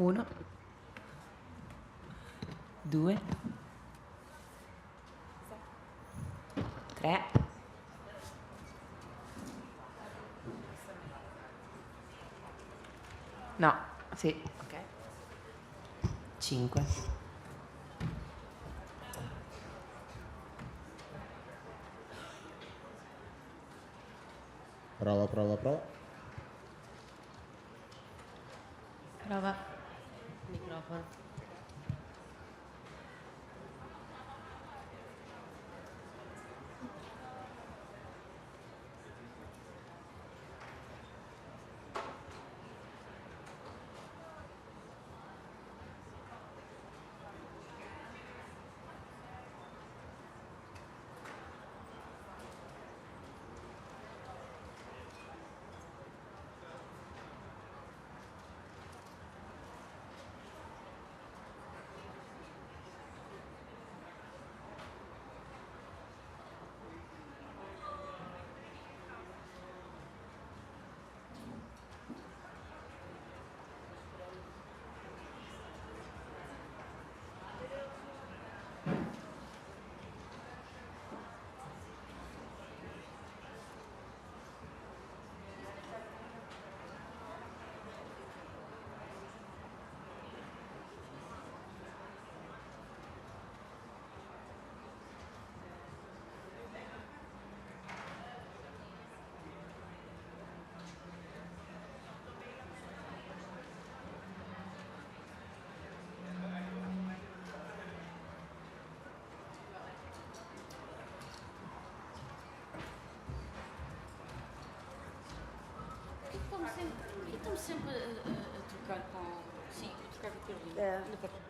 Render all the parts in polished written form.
1, 2, 3, no, sì, ok, 5, Prova, prova, prova. prova, microfono. Estamos sempre a trocar com. Sim, a trocar com a Carolina.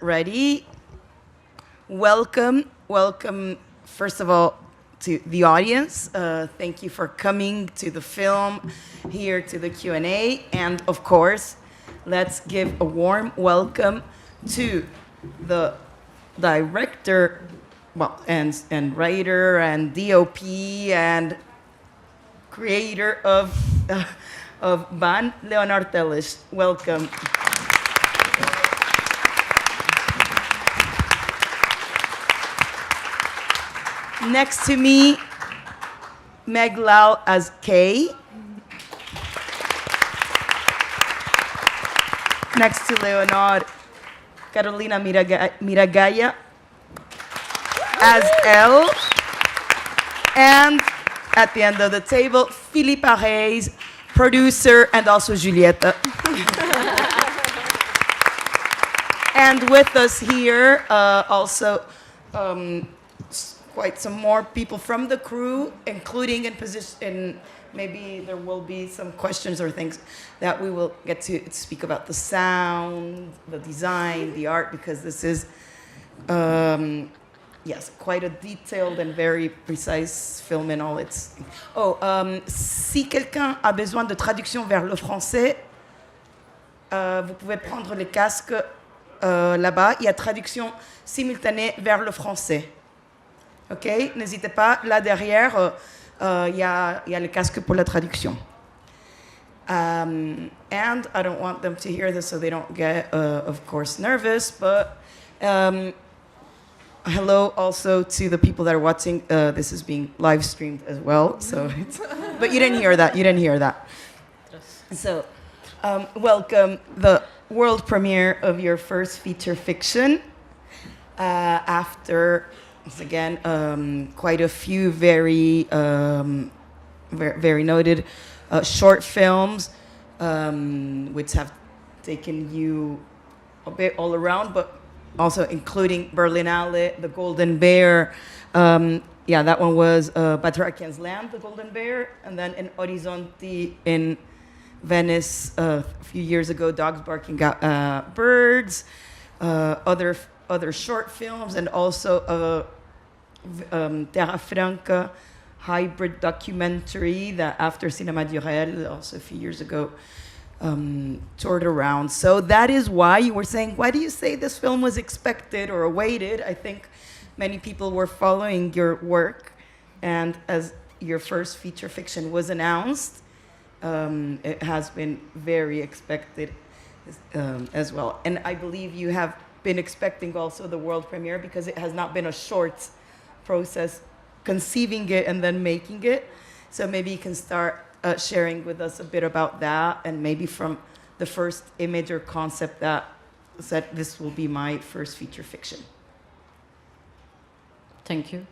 Ready? Welcome, first of all, to the audience. Thank you for coming to the film, here to the Q&A, and of course, let's give a warm welcome to the director, well, and writer and DOP and creator of Baan, Leonard Tellis. Welcome. Next to me, Meg Lau as Kay. Next to Leonard, Carolina Miragaya as Elle. And at the end of the table, Philippe Arreis, producer, and also Julieta. And with us here, also quite some more people from the crew, including in position, maybe there will be some questions or things that we will get to speak about the sound, the design, the art, because this is, yes, quite a detailed and very precise film in all its... si quelqu'un a besoin de traduction vers le français, vous pouvez prendre les casques là-bas. Il y a traduction simultanée vers le français. OK? N'hésitez pas, là derrière, il y a les casques pour la traduction. And I don't want them to hear this so they don't get, of course, nervous, but hello also to the people that are watching. This is being live streamed as well, so but you didn't hear that. So, Welcome the world premiere of your first feature fiction. After, once again, quite a few very noted short films, which have taken you a bit all around, but also including Berlinale, The Golden Bear. Yeah, that one was Batrakian's Land, The Golden Bear, and then in Orizzonti in Venice a few years ago, Dogs Barking Birds, other short films, and also Terra Franca hybrid documentary that after Cinema du Réel, also a few years ago, toured around. So that is why you were saying, why do you say this film was expected or awaited? I think many people were following your work, and as your first feature fiction was announced, it has been very expected as well. And I believe you have been expecting also the world premiere because it has not been a short process conceiving it and then making it. So maybe you can start sharing with us a bit about that, and maybe from the first image or concept that said this will be my first feature fiction. Thank you.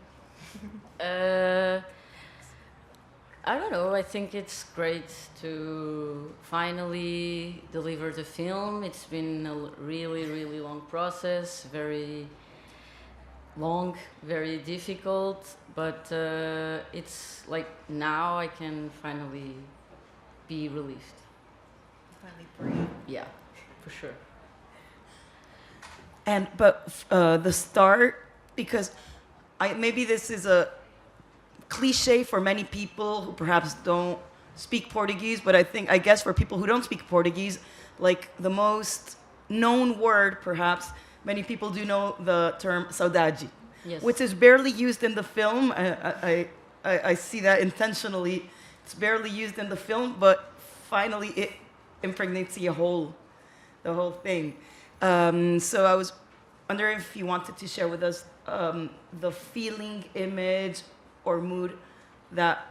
I don't know, I think it's great to finally deliver the film. It's been a really, really long process, very long, very difficult, but it's like now I can finally be relieved. Finally breathe. Yeah, for sure. And the start, because maybe this is a cliche for many people who perhaps don't speak Portuguese, but I guess for people who don't speak Portuguese, like the most known word, perhaps, many people do know the term saudade, Yes. which is barely used in the film. I see that intentionally. It's barely used in the film, but finally it impregnates the whole thing. So I was wondering if you wanted to share with us the feeling, image, or mood that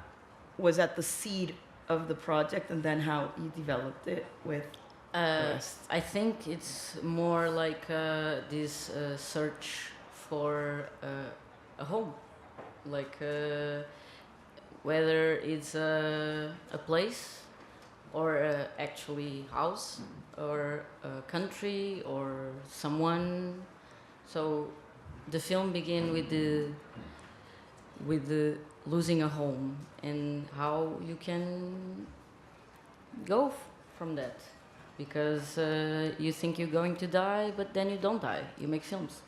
was at the seed of the project, and then how you developed it with the rest. I think it's more like this search for a home, like whether it's a place or actually house or a country or someone. So the film began with the losing a home and how you can go from that, because you think you're going to die, but then you don't die. You make films.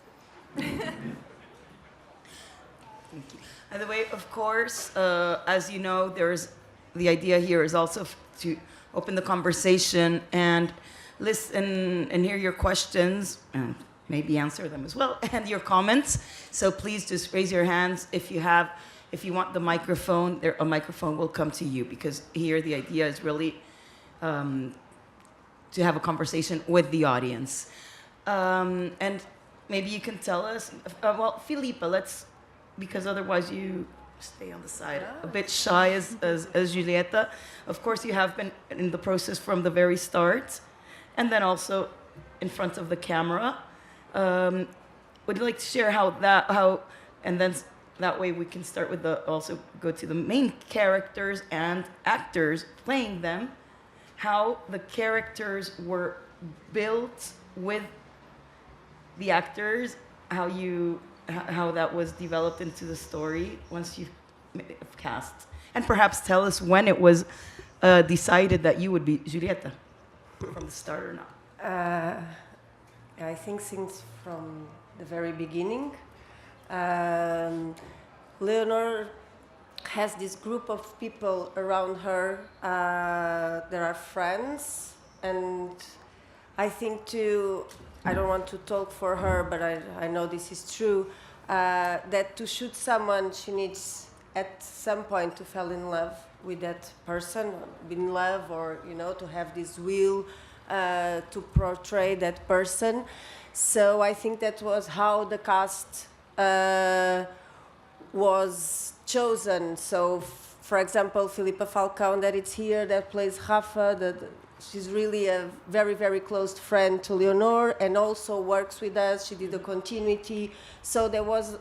By the way, of course, as you know, the idea here is also to open the conversation and listen and hear your questions and maybe answer them as well, and your comments. So please just raise your hands if you want the microphone. A microphone will come to you, because here the idea is really to have a conversation with the audience. And maybe you can tell us, well, Filipa, because otherwise you stay on the side, a bit shy as Julieta. Of course, you have been in the process from the very start, and then also in front of the camera. Would you like to share and then that way we can start with also go to the main characters and actors playing them, how the characters were built with the actors, how that was developed into the story once you cast, and perhaps tell us when it was decided that you would be Julieta from the start or not. I think since from the very beginning, Leonor has this group of people around her. There are friends, and I think too, I don't want to talk for her, but I know this is true, that to shoot someone, she needs at some point to fall in love with that person, be in love, or to have this will to portray that person. So I think that was how the cast was chosen. So, for example, Filipa Falcão, that it's here, that plays Rafa, she's really a very, very close friend to Leonor and also works with us. She did the continuity. So there was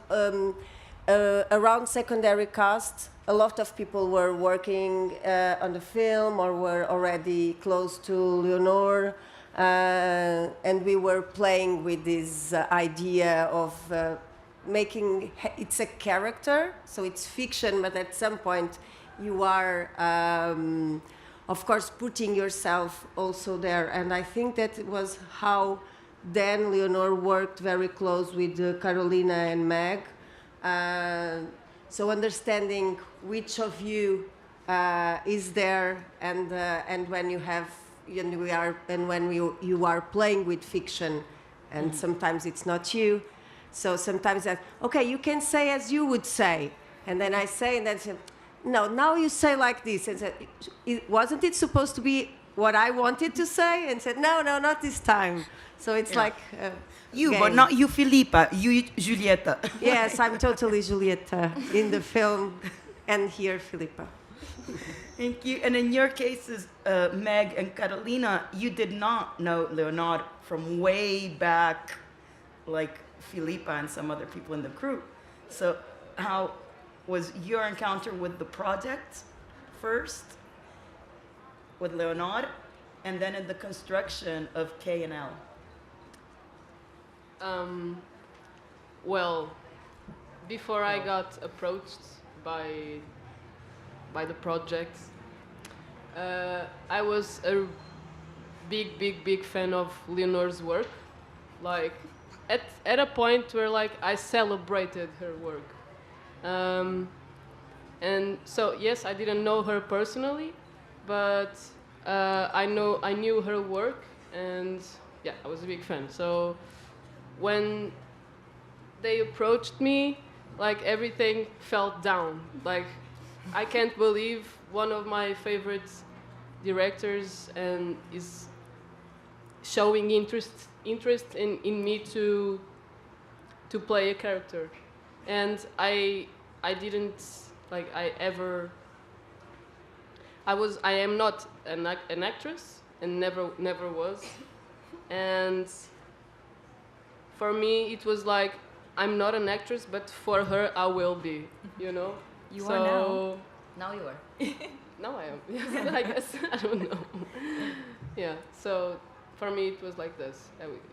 around secondary cast, a lot of people were working on the film or were already close to Leonor. And we were playing with this idea of making it's a character, so it's fiction, but at some point you are, of course, putting yourself also there. And I think that it was how then Leonor worked very close with Carolina and Meg. So understanding which of you is there, and when you have, when you are playing with fiction, and sometimes it's not you. So sometimes that, okay, you can say as you would say, and then I say, and then say, no, now you say like this, and said, wasn't it supposed to be what I wanted to say? And said, no, not this time. So it's like you, game. but not you, Filipa. You, Julieta. Yes, I'm totally Julieta in the film, and here, Filipa. Thank you. And in your cases, Meg and Carolina, you did not know Leonard from way back, like Filipa and some other people in the crew. So how was your encounter with the project first, with Leonard, and then in the construction of K&L? Well, before I got approached by the project, I was a big fan of Leonor's work. Like at a point where like I celebrated her work, and so yes, I didn't know her personally, but I knew her work, and yeah, I was a big fan. So when they approached me, like everything fell down. Like I can't believe one of my favorite directors and is showing interest in me to play a character, and I didn't like I am not an actress and never was, and for me it was like I'm not an actress, but for her I will be, you know. You are now. Now you are. Now I am. Yes, I guess. I don't know. Yeah. So for me, it was like this.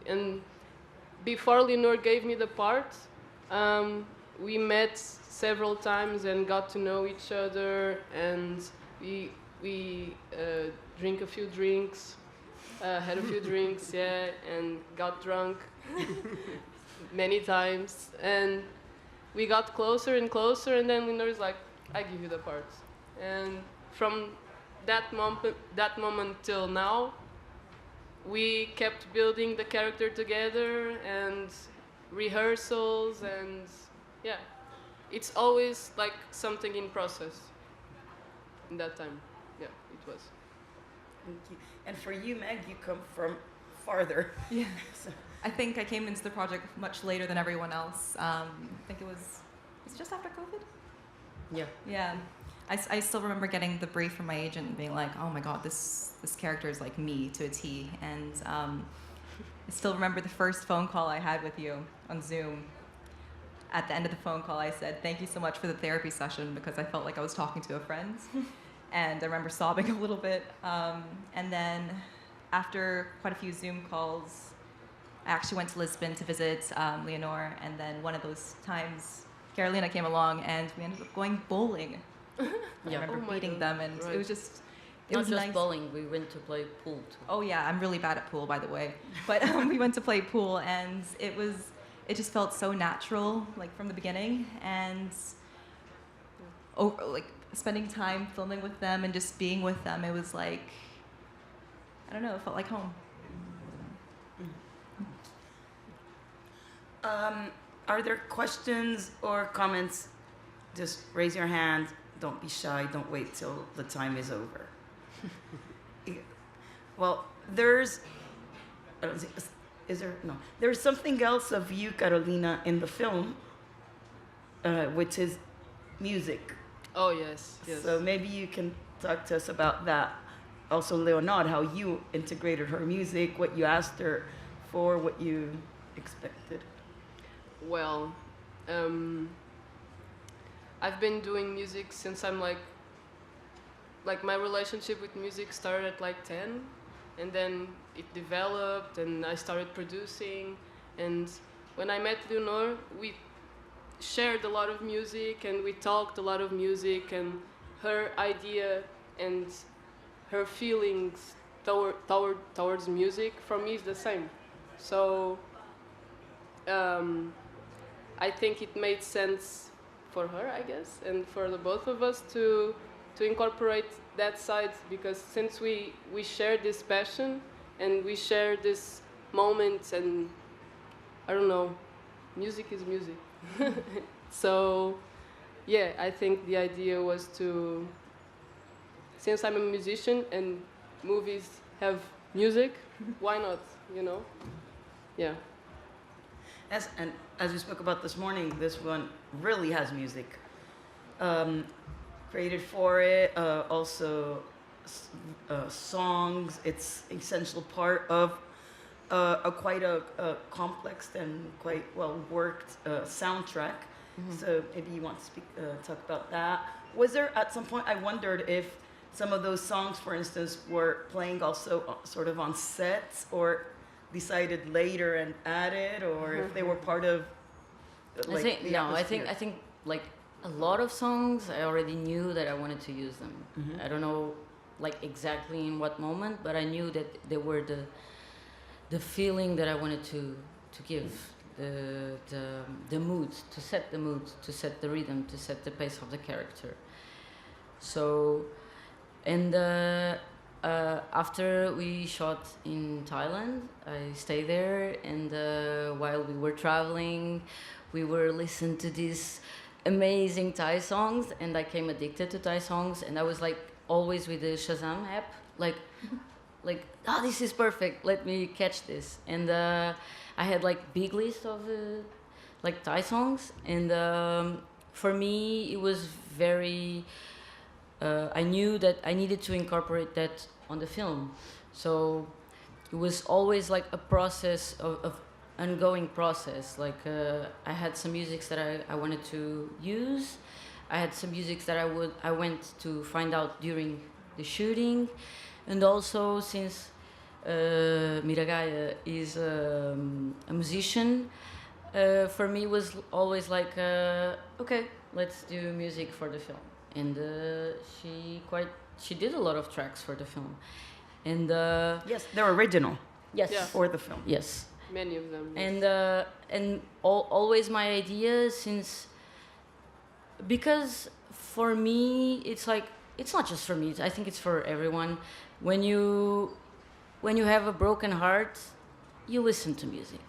And before Leonor gave me the part, we met several times and got to know each other, and we drink a few drinks, had a few drinks, yeah, and got drunk many times, and we got closer and closer, and then Leonor is like, I give you the part. And from that moment till now, we kept building the character together and rehearsals, and yeah, it's always like something in process. In that time, yeah, it was. Thank you. And for you, Meg, you come from farther. Yeah. So, I think I came into the project much later than everyone else. I think it was just after COVID? Yeah. Yeah. I still remember getting the brief from my agent and being like, oh my God, this character is like me to a T. And I still remember the first phone call I had with you on Zoom. At the end of the phone call, I said, thank you so much for the therapy session, because I felt like I was talking to a friend. And I remember sobbing a little bit. And then after quite a few Zoom calls, I actually went to Lisbon to visit Leonor. And then one of those times, Carolina came along and we ended up going bowling. I remember beating them, and right. It was just... It Not was just nice. bowling, we went to play pool too. Oh yeah, I'm really bad at pool, by the way. But we went to play pool, and it just felt so natural, like from the beginning, and like spending time filming with them and just being with them, it was like, I don't know, it felt like home. are there questions or comments? Just raise your hand. Don't be shy. Don't wait till the time is over. Well, there's... Is there? No. There's something else of you, Carolina, in the film, which is music. Oh yes, yes. So maybe you can talk to us about that. also Leonard, how you integrated her music, what you asked her for, what you expected. Well, I've been doing music since I'm like my relationship with music started at like 10, and then it developed and I started producing. And when I met Leonor, we shared a lot of music and we talked a lot of music, and her idea and her feelings towards music for me is the same. So I think it made sense for her, I guess, and for the both of us to incorporate that side, because since we share this passion and we share this moment, and I don't know, music is music. So yeah, I think the idea was to, since I'm a musician and movies have music, why not, you know? Yeah. And as we spoke about this morning, this one really has music. Created for it, also songs. It's essential part of quite a complex and quite well worked soundtrack. So maybe you want to talk about that. Was there at some point, I wondered if some of those songs, for instance, were playing also sort of on sets, or decided later and added, or if they were part of like I think like a lot of songs I already knew that I wanted to use them. I don't know like exactly in what moment, but I knew that they were the feeling that I wanted to give, the mood, to set the mood, to set the rhythm, to set the pace of the character. So, and after we shot in Thailand, I stayed there, and while we were traveling, we were listening to these amazing Thai songs, and I came addicted to Thai songs, and I was like always with the Shazam app, like, oh, this is perfect, let me catch this. And I had like big list of like Thai songs, and for me it was very, I knew that I needed to incorporate that on the film. So it was always like a process of ongoing process. Like I had some musics that I wanted to use. I had some musics that I went to find out during the shooting. And also, since Miragaya is a musician, for me was always like, okay, let's do music for the film. And she did a lot of tracks for the film. And yes, they're original. Yes. Yeah. For the film. Yes. Many of them. And always my idea, since, because for me it's like, it's not just for me, I think it's for everyone. When you have a broken heart, you listen to music.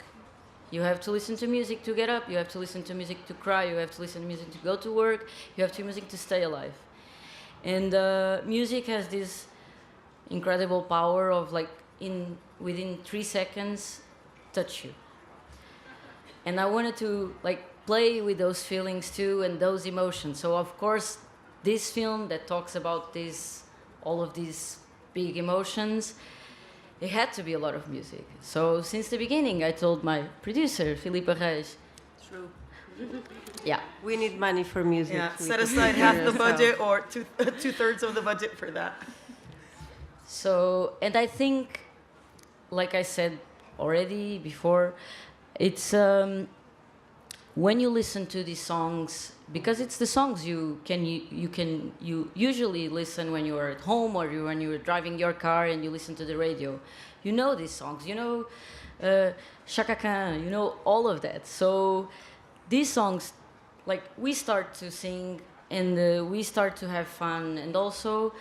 You have to listen to music to get up, you have to listen to music to cry, you have to listen to music to go to work, you have to music to stay alive. And music has this incredible power of like within 3 seconds touch you. And I wanted to like play with those feelings too and those emotions. So of course this film that talks about all of these big emotions, it had to be a lot of music. So since the beginning I told my producer, Filipe Reis. True. Yeah. We need money for music. Yeah, We set can aside hear half the ourselves. budget or two-thirds of the budget for that. So, and I think, like I said already before, it's when you listen to these songs, because it's the songs you usually listen when you are at home or when you are driving your car and you listen to the radio. You know these songs, you know Chaka Khan, you know all of that. So these songs, like we start to sing and we start to have fun, and also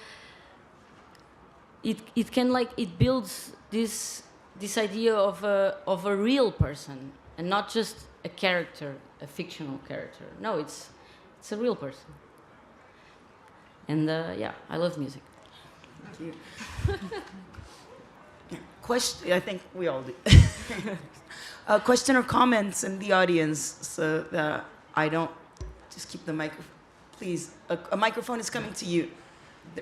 it can like, it builds this idea of a real person and not just a character, a fictional character. No, it's a real person. And yeah, I love music. Thank you. Question, I think we all do. Question or comments in the audience, so that I don't just keep the microphone. Please, a microphone is coming to you.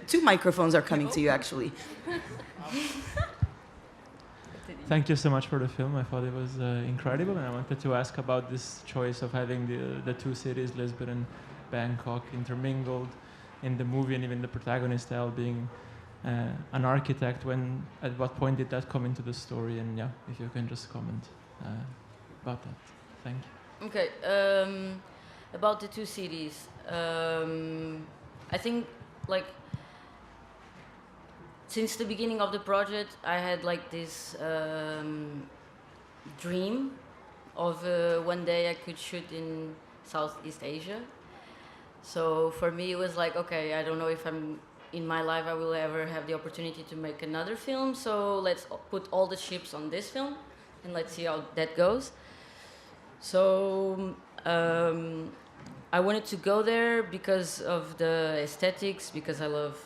Two microphones are coming to you, actually. Thank you so much for the film. I thought it was incredible, and I wanted to ask about this choice of having the two cities, Lisbon and Bangkok, intermingled in the movie, and even the protagonist Elle being an architect. At what point did that come into the story? And yeah, if you can just comment about that. Thank you. Okay, about the two cities, I think like since the beginning of the project, I had like this dream of one day I could shoot in Southeast Asia. So for me, it was like, okay, I don't know if in my life I will ever have the opportunity to make another film. So let's put all the chips on this film, and let's see how that goes. So I wanted to go there because of the aesthetics, because I love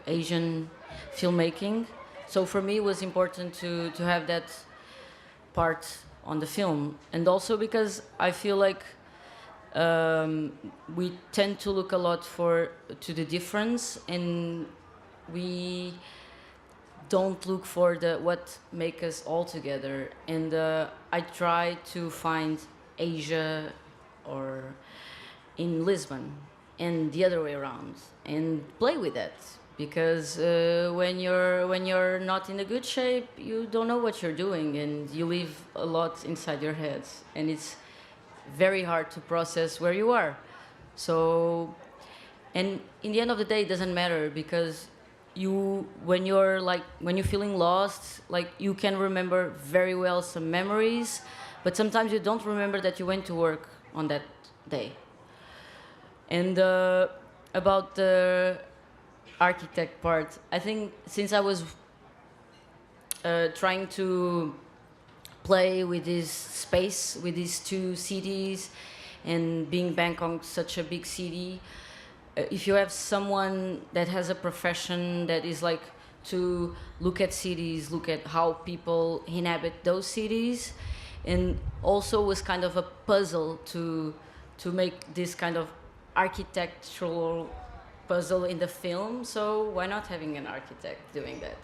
Asian filmmaking. So for me, it was important to have that part on the film, and also because I feel like we tend to look a lot to the difference, and we don't look for what make us all together. And I try to find Asia or in Lisbon and the other way around, and play with that, because when you're not in a good shape, you don't know what you're doing, and you live a lot inside your heads, and it's very hard to process where you are. So, and in the end of the day, it doesn't matter, because when you're feeling lost, like, you can remember very well some memories, but sometimes you don't remember that you went to work on that day. And about the architect part, I think since I was trying to play with this space, with these two cities, and being Bangkok such a big city, if you have someone that has a profession that is like to look at cities, look at how people inhabit those cities, and also was kind of a puzzle to make this kind of architectural puzzle in the film. So why not having an architect doing that?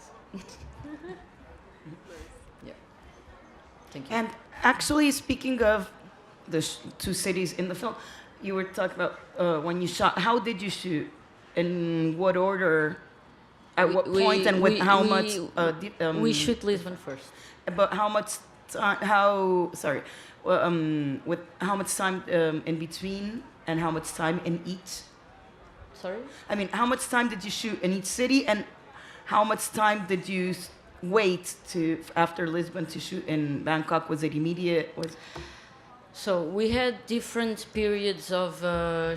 Yeah. Thank you. And actually, speaking of the two cities in the film, you were talking about when you shot. How did you shoot? In what order? At what point? And with how much? We shoot Lisbon first. But how much time? With how much time in between, and how much time in each? Sorry? I mean, how much time did you shoot in each city, and how much time did you wait after Lisbon to shoot in Bangkok? Was it immediate? So we had different periods of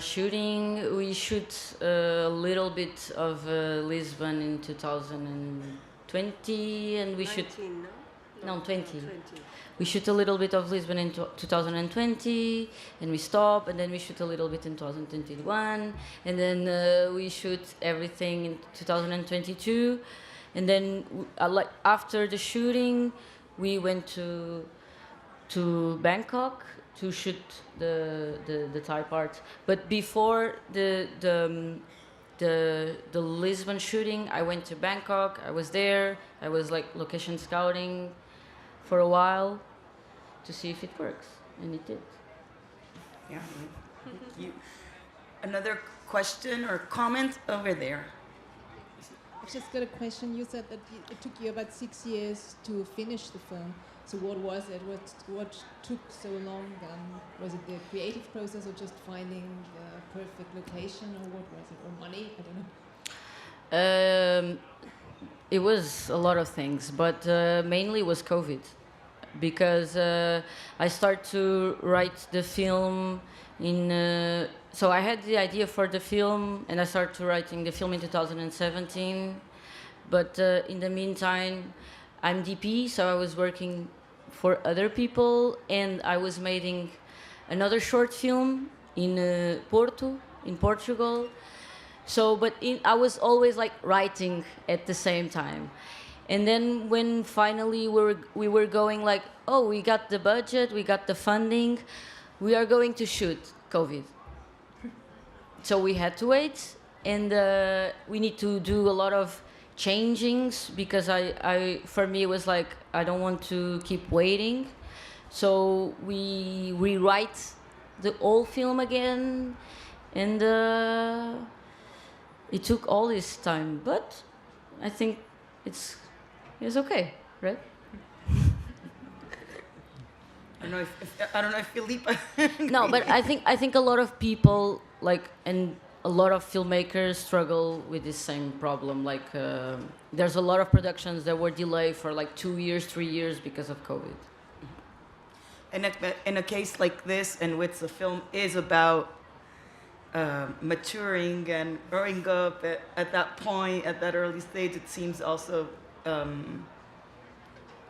shooting. We shoot a little bit of Lisbon in 2020, and we shoot 20. We shoot a little bit of Lisbon in 2020, and we stop, and then we shoot a little bit in 2021, and then we shoot everything in 2022, and then after the shooting, we went to Bangkok to shoot the Thai part. But before the Lisbon shooting, I went to Bangkok. I was there. I was like location scouting for a while to see if it works, and it did. Yeah. Another question or comment over there? I've just got a question. You said that it took you about 6 years to finish the film. So what was it? What took so long? Was it the creative process, or just finding the perfect location, or what was it? Or money? I don't know. It was a lot of things, but mainly it was COVID, because I started to write the film so I had the idea for the film, and I started writing the film in 2017. But in the meantime, I'm DP, so I was working for other people, and I was making another short film in Porto, in Portugal. So, I was always like writing at the same time. And then when finally we were going like, oh, we got the budget, we got the funding, we are going to shoot, COVID. So we had to wait, and we need to do a lot of changings because for me it was like I don't want to keep waiting, so we rewrite the whole film again, and it took all this time, but I think it's okay, right? I don't know if Philippe. No, but I think a lot of people and a lot of filmmakers struggle with this same problem. There's a lot of productions that were delayed for 2 years, 3 years because of COVID. In a case like this, in which the film is about maturing and growing up at that point, at that early stage, it seems also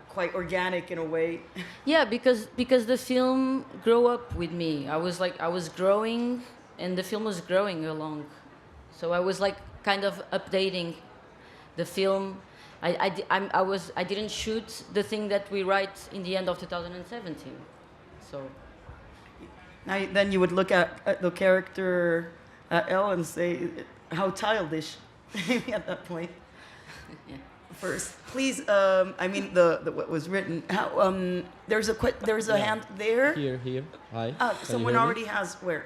quite organic in a way. Yeah, because the film grew up with me. I was growing, and the film was growing along. So I was kind of updating the film. I didn't shoot the thing that we write in the end of 2017. So Now, then you would look at the character Elle and say, how childish, maybe at that point. yeah. First, please. I mean, the what was written. How, there's a hand there. Here. Hi. Someone already has where.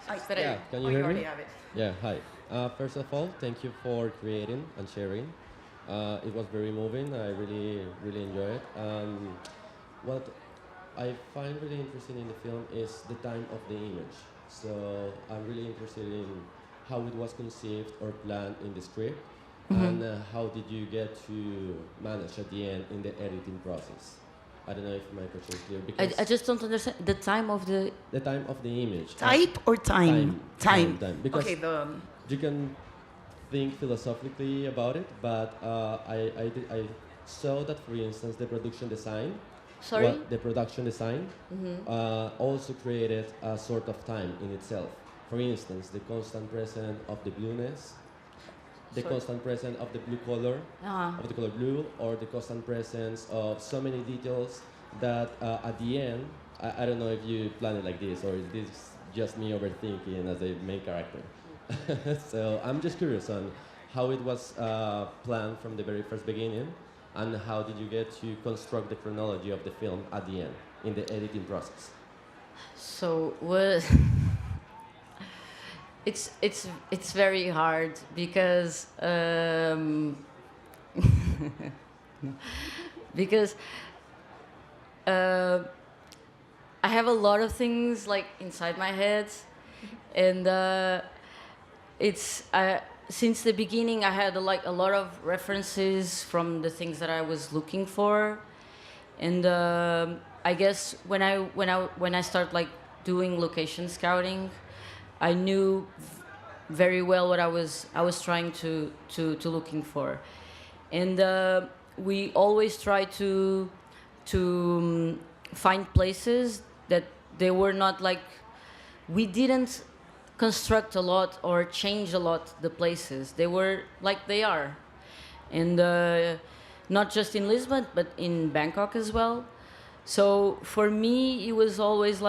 Yeah, can you you hear already me? have it. Yeah, hi. First of all, thank you for creating and sharing. It was very moving. I really enjoy it. What I find really interesting in the film is the time of the image. So I'm really interested in how it was conceived or planned in the script, and how did you get to manage at the end in the editing process? I don't know if my question is clear. Because I just don't understand the time of the time of the image. Type or time? Time. Because Okay. you can think philosophically about it, but I saw that, for instance, the production design. Sorry? The production design also created a sort of time in itself. For instance, the constant presence of the blueness, the constant presence of the blue color, of the color blue, or the constant presence of so many details that at the end, I don't know if you plan it like this, or is this just me overthinking as a main character. So I'm just curious on how it was planned from the very first beginning, and how did you get to construct the chronology of the film at the end, in the editing process? So it's very hard because because I have a lot of things inside my head, and it's since the beginning I had a lot of references from the things that I was looking for, and I guess when I start doing location scouting, I knew very well what I was trying to looking for, and we always try to find places that they were not we didn't construct a lot or change a lot the places. They were like they are, and not just in Lisbon but in Bangkok as well. So for me it was always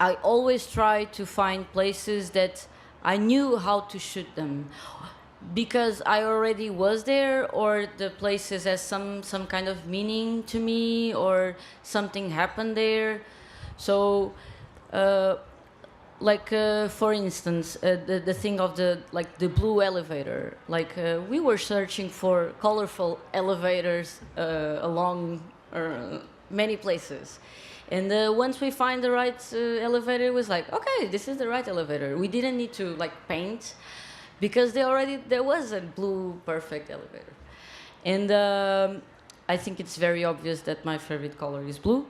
I always try to find places that I knew how to shoot them because I already was there, or the places has some kind of meaning to me, or something happened there. So for instance, the thing of the blue elevator, we were searching for colorful elevators along many places. And once we find the right elevator, it was okay, this is the right elevator. We didn't need to paint, because there was a blue perfect elevator. And I think it's very obvious that my favorite color is blue.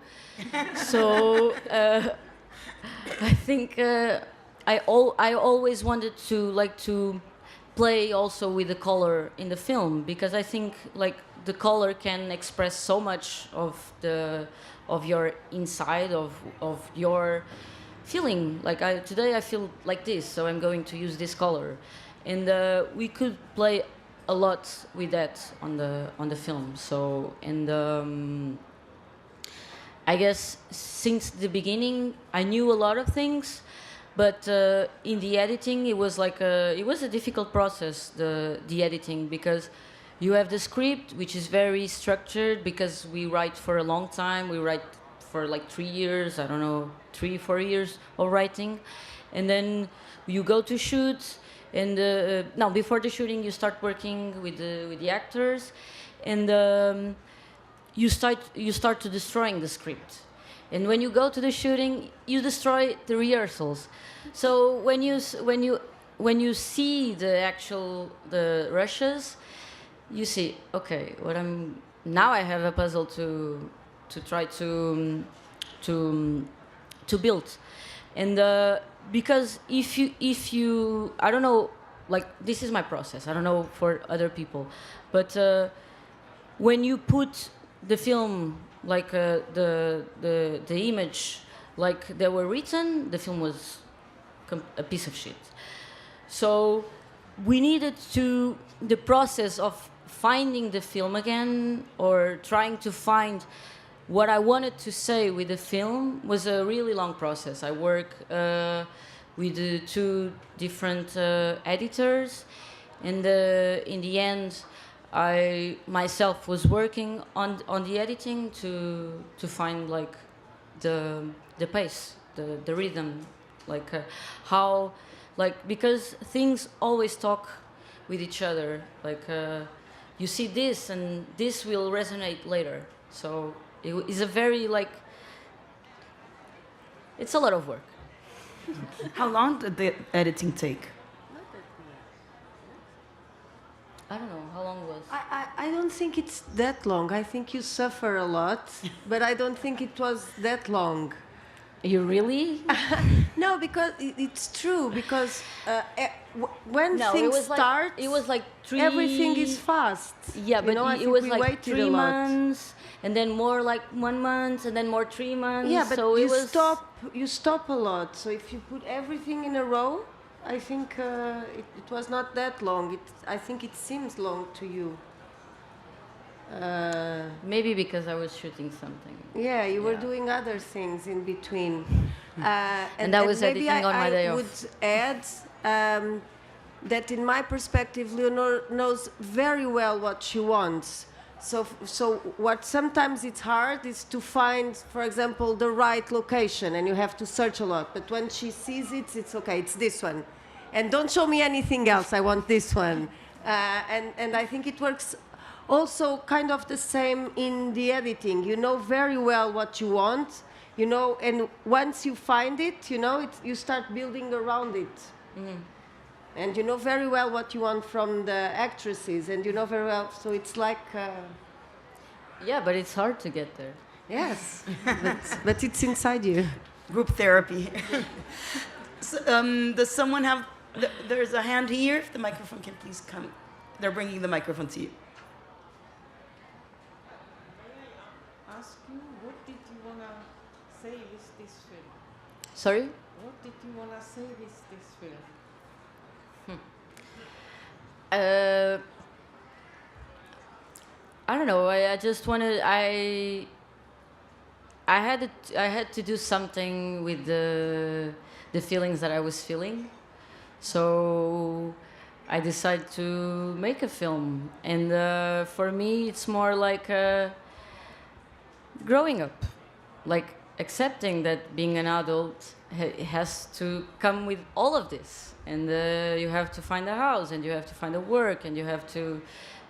So I think I always wanted to play also with the color in the film, because I think the color can express so much of your inside, of your feeling. Today I feel like this, so I'm going to use this color, and we could play a lot with that on the film. So, and I guess since the beginning I knew a lot of things, But in the editing, it was a difficult process, the editing, because you have the script, which is very structured, because we write for a long time. We write for like 3 years, I don't know, 3-4 years of writing, and then you go to shoot. And now, before the shooting, you start working with the actors, and you start to destroying the script. And when you go to the shooting, you destroy the rehearsals. So when you see the rushes, you see, okay, now I have a puzzle to try to build. And because if you I don't know, like, this is my process, I don't know for other people, but when you put the film, like the image, like they were written, the film was a piece of shit. So we needed the process of finding the film again, or trying to find what I wanted to say with the film, was a really long process. I work with 2 different editors, and in the end, I myself was working on the editing to find like the pace, the rhythm, like how, like, because things always talk with each other. Like you see this, and this will resonate later. So it is a very, like, it's a lot of work. How long did the editing take? I don't know how long it was. I don't think it's that long. I think you suffer a lot, but I don't think it was that long. You really? No, because it's true. Because when No, things it start, was like 3. everything is fast. Yeah, but I it think was we like waited 3 a lot. months, and then more like 1 month, and then more 3 months. Yeah, but so you it was you stop a lot. So if you put everything in a row, I think it was not that long. I think it seems long to you. maybe because I was shooting something. Yeah, you were Yeah. doing other things in between. And I was maybe editing on my day I off. would add that in my perspective, Leonor knows very well what she wants. So what sometimes it's hard is to find, for example, the right location, and you have to search a lot. But when she sees it, it's okay, it's this one. And don't show me anything else, I want this one. And I think it works also kind of the same in the editing. You know very well what you want, you know, and once you find it, you know, you start building around it. And you know very well what you want from the actresses, and you know very well, so it's like... Yeah, but it's hard to get there. Yes, but it's inside you. Group therapy. So, does someone have... There's a hand here. If the microphone can please come. They're bringing the microphone to you. Ask you, what did you want to say with this film? Sorry? What did you want to say with this film? I don't know. I just wanted. I had to do something with the feelings that I was feeling, so I decided to make a film. And for me, it's more like growing up, like accepting that being an adult has to come with all of this, and you have to find a house, and you have to find a work, and you have to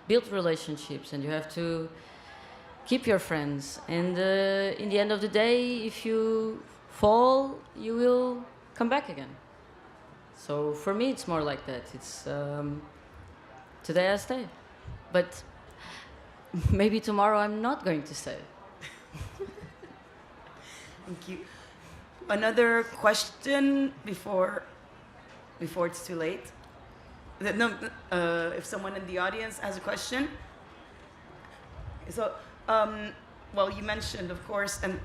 build relationships, and you have to keep your friends. And in the end of the day, if you fall, you will come back again. So for me, it's more like that. It's today I stay, but maybe tomorrow I'm not going to stay. Thank you. Another question before it's too late. No, if someone in the audience has a question. So, well, you mentioned, of course, and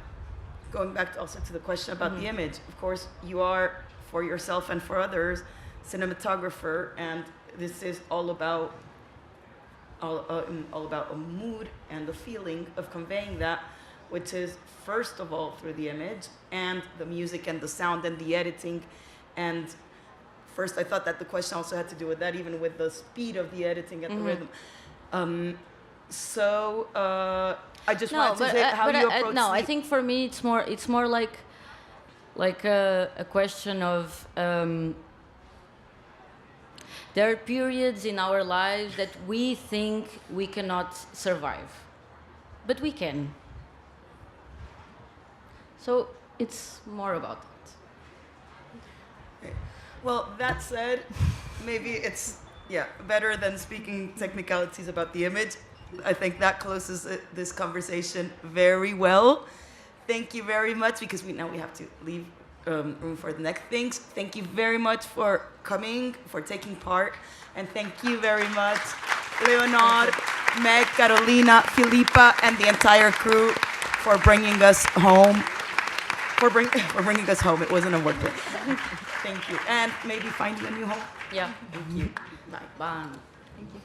going back also to the question about the image, of course, you are, for yourself and for others, cinematographer, and this is all about a mood and the feeling of conveying that, which is first of all through the image and the music and the sound and the editing And first, I thought that the question also had to do with that, even with the speed of the editing and the rhythm. I just wanted to say how you approach. No, I think for me it's more like a question of there are periods in our lives that we think we cannot survive, but we can. So it's more about that. Okay. Well, that said, maybe it's better than speaking technicalities about the image. I think that closes this conversation very well. Thank you very much, because now we have to leave room for the next things. Thank you very much for coming, for taking part, and thank you very much, Leonard, Meg, Carolina, Filipa, and the entire crew for bringing us home. For bringing us home. It wasn't a work day. Thank you, and maybe finding a new home. Yeah. Thank you. Bye. Baan. Thank you.